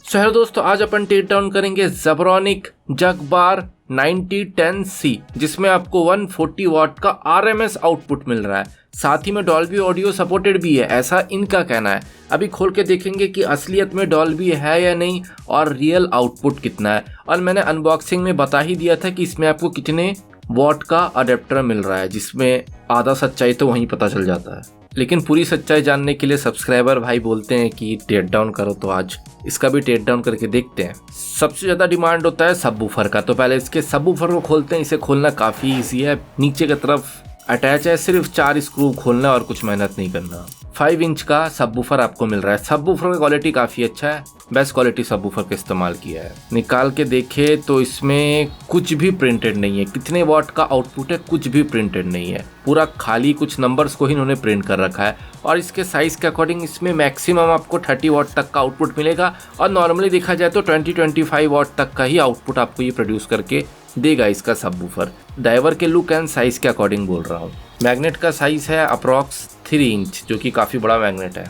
Hello दोस्तों, आज अपन take down करेंगे ज़ेब्रोनिक जगबार 9010C जिसमें आपको 140 वाट का RMS आउटपुट मिल रहा है। साथ ही में डॉल्बी ऑडियो सपोर्टेड भी है, ऐसा इनका कहना है। अभी खोल के देखेंगे कि असलियत में डॉल्बी है या नहीं और रियल आउटपुट कितना है। और मैंने अनबॉक्सिंग में बता ही दिया था कि इसमें आपको कितने वॉट का अडेप्टर मिल रहा है, जिसमें आधा सच्चाई तो वहीं पता चल जाता है। लेकिन पूरी सच्चाई जानने के लिए सब्सक्राइबर भाई बोलते हैं कि टेक डाउन करो, तो आज इसका भी टेक डाउन करके देखते हैं। सबसे ज़्यादा डिमांड होता है सबवूफर का, तो पहले इसके सबवूफर को खोलते हैं। इसे खोलना काफ़ी इजी है, नीचे की तरफ अटैच है, सिर्फ 4 स्क्रू खोलना और कुछ मेहनत नहीं करना। 5 इंच का सबवूफर आपको मिल रहा है। सबवूफर का क्वालिटी काफ़ी अच्छा है, बेस्ट क्वालिटी सबवूफर का इस्तेमाल किया है। निकाल के देखे तो इसमें कुछ भी प्रिंटेड नहीं है, कितने वॉट का आउटपुट है कुछ भी प्रिंटेड नहीं है, पूरा खाली कुछ नंबर्स को ही इन्होंने प्रिंट कर रखा है। और इसके साइज़ के अकॉर्डिंग इसमें मैक्सिमम आपको 30 वॉट तक का आउटपुट मिलेगा और नॉर्मली देखा जाए तो 20-25 वॉट तक का ही आउटपुट आपको ये प्रोड्यूस करके देगा इसका सबवूफर। डाइवर के लुक एंड साइज़ के अकॉर्डिंग बोल रहा हूँ। मैग्नेट का साइज़ है अप्रॉक्स 3 इंच, जो कि काफ़ी बड़ा मैग्नेट है।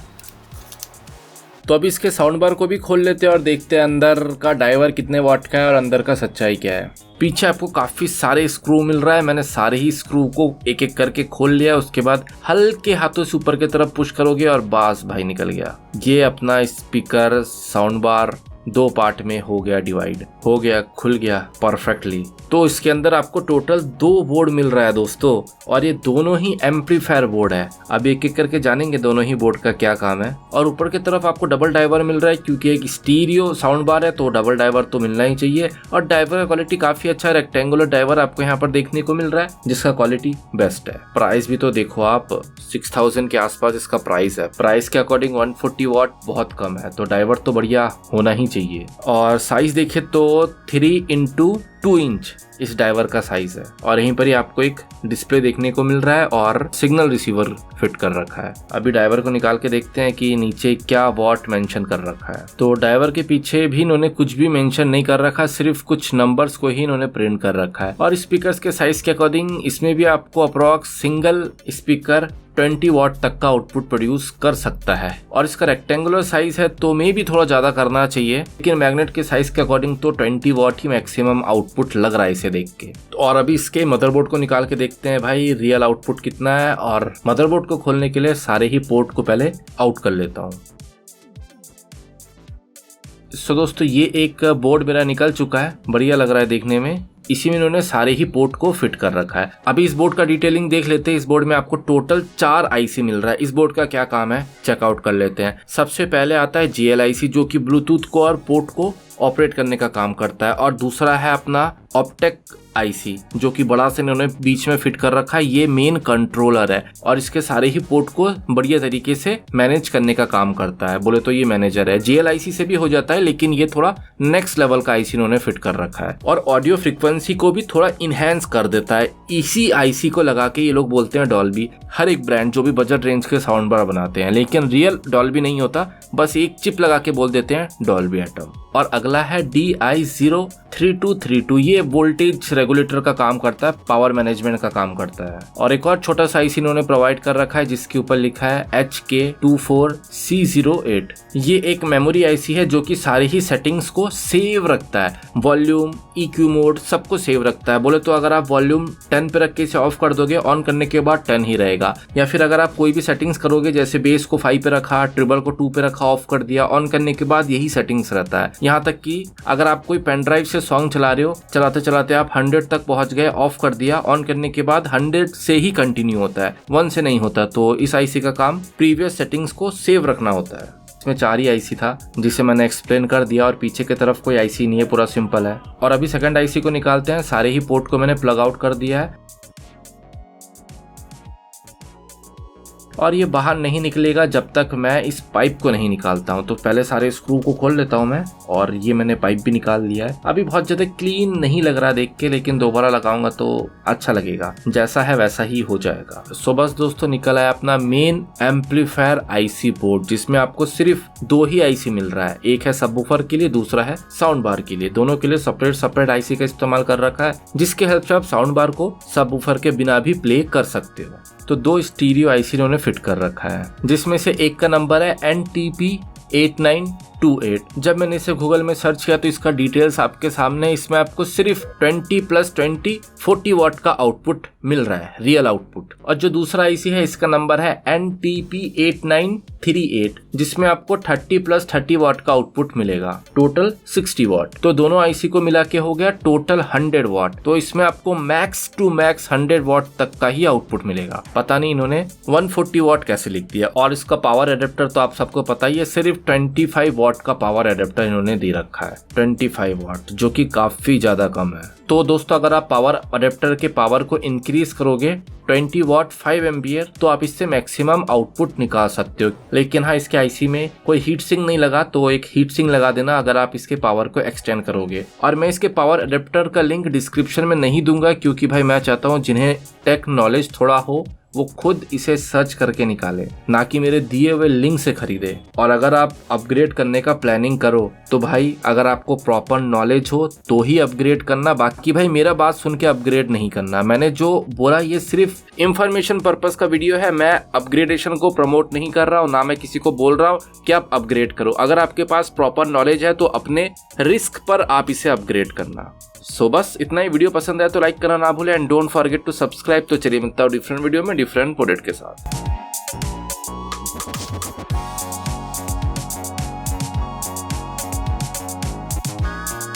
तो अभी इसके साउंड बार को भी खोल लेते हैं और देखते हैं अंदर का डाइवर कितने वॉट का है और अंदर का सच्चाई क्या है। पीछे आपको काफ़ी सारे स्क्रू मिल रहा है, मैंने सारे ही स्क्रू को एक एक करके खोल लिया। उसके बाद हल्के हाथों से ऊपर की तरफ पुश करोगे और बास भाई निकल गया। ये अपना स्पीकर साउंड बार 2 पार्ट में हो गया डिवाइड, हो गया, खुल गया परफेक्टली। तो इसके अंदर आपको टोटल 2 बोर्ड मिल रहा है दोस्तों, और ये दोनों ही एम्पलीफायर बोर्ड है। अब एक एक करके जानेंगे दोनों ही बोर्ड का क्या काम है। और ऊपर की तरफ आपको डबल डाइवर मिल रहा है, क्योंकि एक स्टीरियो साउंड बार है तो डबल डाइवर तो मिलना ही चाहिए। और डाइवर का क्वालिटी काफी अच्छा है, रेक्टेंगुलर डाइवर आपको यहाँ पर देखने को मिल रहा है, जिसका क्वालिटी बेस्ट है। प्राइस भी तो देखो आप, 6000 के आसपास इसका प्राइस है। प्राइस के अकॉर्डिंग 140 वॉट बहुत कम है, तो डाइवर तो बढ़िया होना ही चाहिए। और साइज देखे तो 3x2 इंच इस डाइवर का साइज है। और यहीं पर ही आपको एक डिस्प्ले देखने को मिल रहा है और सिग्नल रिसीवर फिट कर रखा है। अभी डाइवर को निकाल के देखते हैं कि नीचे क्या वॉट मेंशन कर रखा है। तो डाइवर के पीछे भी इन्होंने कुछ भी मेंशन नहीं कर रखा, सिर्फ कुछ नंबर्स को ही इन्होंने प्रिंट कर रखा है। और स्पीकर्स के साइज के अकॉर्डिंग इसमें भी आपको अप्रॉक्स सिंगल स्पीकर 20 वॉट तक का आउटपुट प्रोड्यूस कर सकता है। और इसका रेक्टेंगुलर साइज है तो मे भी थोड़ा ज्यादा करना चाहिए, लेकिन मैग्नेट के साइज के अकॉर्डिंग तो 20 वॉट ही मैक्सिमम आउटपुट लग रहा है इसे देख के। तो और अभी इसके मदरबोर्ड को निकाल के देखते हैं भाई रियल आउटपुट कितना है। और मदरबोर्ड को खोलने के लिए सारे ही पोर्ट को पहले आउट कर लेता हूँ। सो दोस्तों, ये एक बोर्ड मेरा निकल चुका है, बढ़िया लग रहा है देखने में। इसी में इन्होंने सारे ही पोर्ट को फिट कर रखा है। अभी इस बोर्ड का डिटेलिंग देख लेते हैं। इस बोर्ड में आपको टोटल 4 आईसी मिल रहा है। इस बोर्ड का क्या काम है चेकआउट कर लेते हैं। सबसे पहले आता है GL-IC, जो कि ब्लूटूथ को और पोर्ट को ऑपरेट करने का काम करता है। और दूसरा है अपना ऑप्टेक IC, जो कि बड़ा से इन्होंने बीच में फिट कर रखा है। ये मेन कंट्रोलर है और इसके सारे ही पोर्ट को बढ़िया तरीके से मैनेज करने का काम करता है। बोले तो ये मैनेजर है। GL-IC से भी हो जाता है, लेकिन ये थोड़ा नेक्स्ट लेवल का IC इन्होंने फिट कर रखा है। और ऑडियो फ्रीक्वेंसी को भी थोड़ा इनहेंस कर देता है। इसी IC को लगा के ये लोग बोलते हैं डॉल्बी। हर एक ब्रांड जो भी बजट रेंज के साउंड बार बनाते हैं, लेकिन रियल डॉल्बी नहीं होता, बस एक चिप लगा के बोल देते हैं डॉल्बी एटम। और अगला है DI-03232, ये वोल्टेज रेगुलेटर का काम करता है, पावर मैनेजमेंट का काम करता है। और एक और छोटा सा IC इन्होंने प्रोवाइड कर रखा है, जिसके ऊपर लिखा है HK24C08। ये एक मेमोरी IC है जो कि सारी ही सेटिंग्स को सेव रखता है, वॉल्यूम, EQ मोड सबको सेव रखता है। बोले तो अगर आप वॉल्यूम 10 पे रख के इसे ऑफ कर दोगे, ऑन करने के बाद 10 ही रहेगा। या फिर अगर आप कोई भी सेटिंग्स करोगे, जैसे बेस को 5 पे रखा, ट्रिबल को 2 पे रखा, ऑफ कर दिया, ऑन करने के बाद यही सेटिंग्स रहता है। यहाँ तक कि अगर आप कोई पेन ड्राइव से सॉन्ग चला रहे हो, चलाते चलाते आप 100 तक पहुंच गए, ऑफ कर दिया, ऑन करने के बाद 100 से ही कंटिन्यू होता है, 1 से नहीं होता। तो इस IC का काम प्रीवियस सेटिंग्स को सेव रखना होता है। इसमें 4 ही IC था, जिसे मैंने एक्सप्लेन कर दिया। और पीछे की तरफ कोई IC नहीं है, पूरा सिंपल है। और अभी सेकंड IC को निकालते हैं। सारे ही पोर्ट को मैंने प्लग आउट कर दिया है और ये बाहर नहीं निकलेगा जब तक मैं इस पाइप को नहीं निकालता हूँ। तो पहले सारे स्क्रू को खोल लेता हूँ मैं, और ये मैंने पाइप भी निकाल लिया है। अभी बहुत ज़्यादा क्लीन नहीं लग रहा देख के, लेकिन दोबारा लगाऊंगा तो अच्छा लगेगा, जैसा है वैसा ही हो जाएगा। सो बस दोस्तों, निकल आया अपना मेन एम्पलीफायर IC बोर्ड, जिसमें आपको सिर्फ 2 ही IC मिल रहा है। एक है सबवूफर के लिए, दूसरा है साउंड बार के लिए। दोनों के लिए सेपरेट IC का इस्तेमाल कर रखा है, जिसके हेल्प से आप साउंड बार को सबवूफर के बिना भी प्ले कर सकते हो। तो 2 स्टीरियो IC इन्होंने फिट कर रखा है, जिसमें से एक का नंबर है NTP 89 628। जब मैंने इसे गूगल में सर्च किया तो इसका डिटेल्स आपके सामने, इसमें आपको सिर्फ 20 + 20 40 वाट का आउटपुट मिल रहा है, रियल आउटपुट। और जो दूसरा आईसी है इसका नंबर है NTP8938, जिसमें आपको 30 + 30 वाट का आउटपुट मिलेगा, टोटल 60 वाट। तो दोनों आईसी को मिला के हो गया टोटल 100 वाट। तो इसमें आपको मैक्स टू मैक्स 100 वाट तक का ही आउटपुट मिलेगा। पता नहीं इन्होंने 140 वाट कैसे लिख दिया। और इसका पावर एडेप्टर तो आप सबको पता ही है, सिर्फ 25 वाट का पावर एडेप्टर इन्होंने दे रखा है, 25 वाट, जो कि काफी ज्यादा कम है। तो दोस्तों अगर आप पावर अडेप्टर के पावर को इंक्रीज करोगे 20 वाट 5 एम्पियर, तो आप इससे मैक्सिमम आउटपुट निकाल सकते हो। लेकिन हाँ, इसके आईसी में कोई हीट सिंक नहीं लगा, तो एक हीट सिंक लगा देना अगर आप इसके पावर को एक्सटेंड करोगे। और मैं इसके पावर अडेप्टर का लिंक डिस्क्रिप्शन में नहीं दूंगा, क्योंकि भाई मैं चाहता हूँ जिन्हें टेक नॉलेज थोड़ा हो वो खुद इसे सर्च करके निकाले, ना कि मेरे दिए हुए लिंक से खरीदे। और अगर आप अपग्रेड करने का प्लानिंग करो तो भाई अगर आपको प्रॉपर नॉलेज हो तो ही अपग्रेड करना, बाकी भाई मेरा बात सुन के अपग्रेड नहीं करना। मैंने जो बोला ये सिर्फ इंफॉर्मेशन पर्पस का वीडियो है, मैं अपग्रेडेशन को प्रमोट नहीं कर रहा हूँ, ना मैं किसी को बोल रहा हूँ कि आप अपग्रेड करो। अगर आपके पास प्रॉपर नॉलेज है तो अपने रिस्क पर आप इसे अपग्रेड करना। सो बस इतना ही। वीडियो पसंद आया तो लाइक करना ना भूलें and don't forget to subscribe. तो चलिए मिलता हूँ डिफरेंट वीडियो में डिफरेंट प्रोडक्ट के साथ।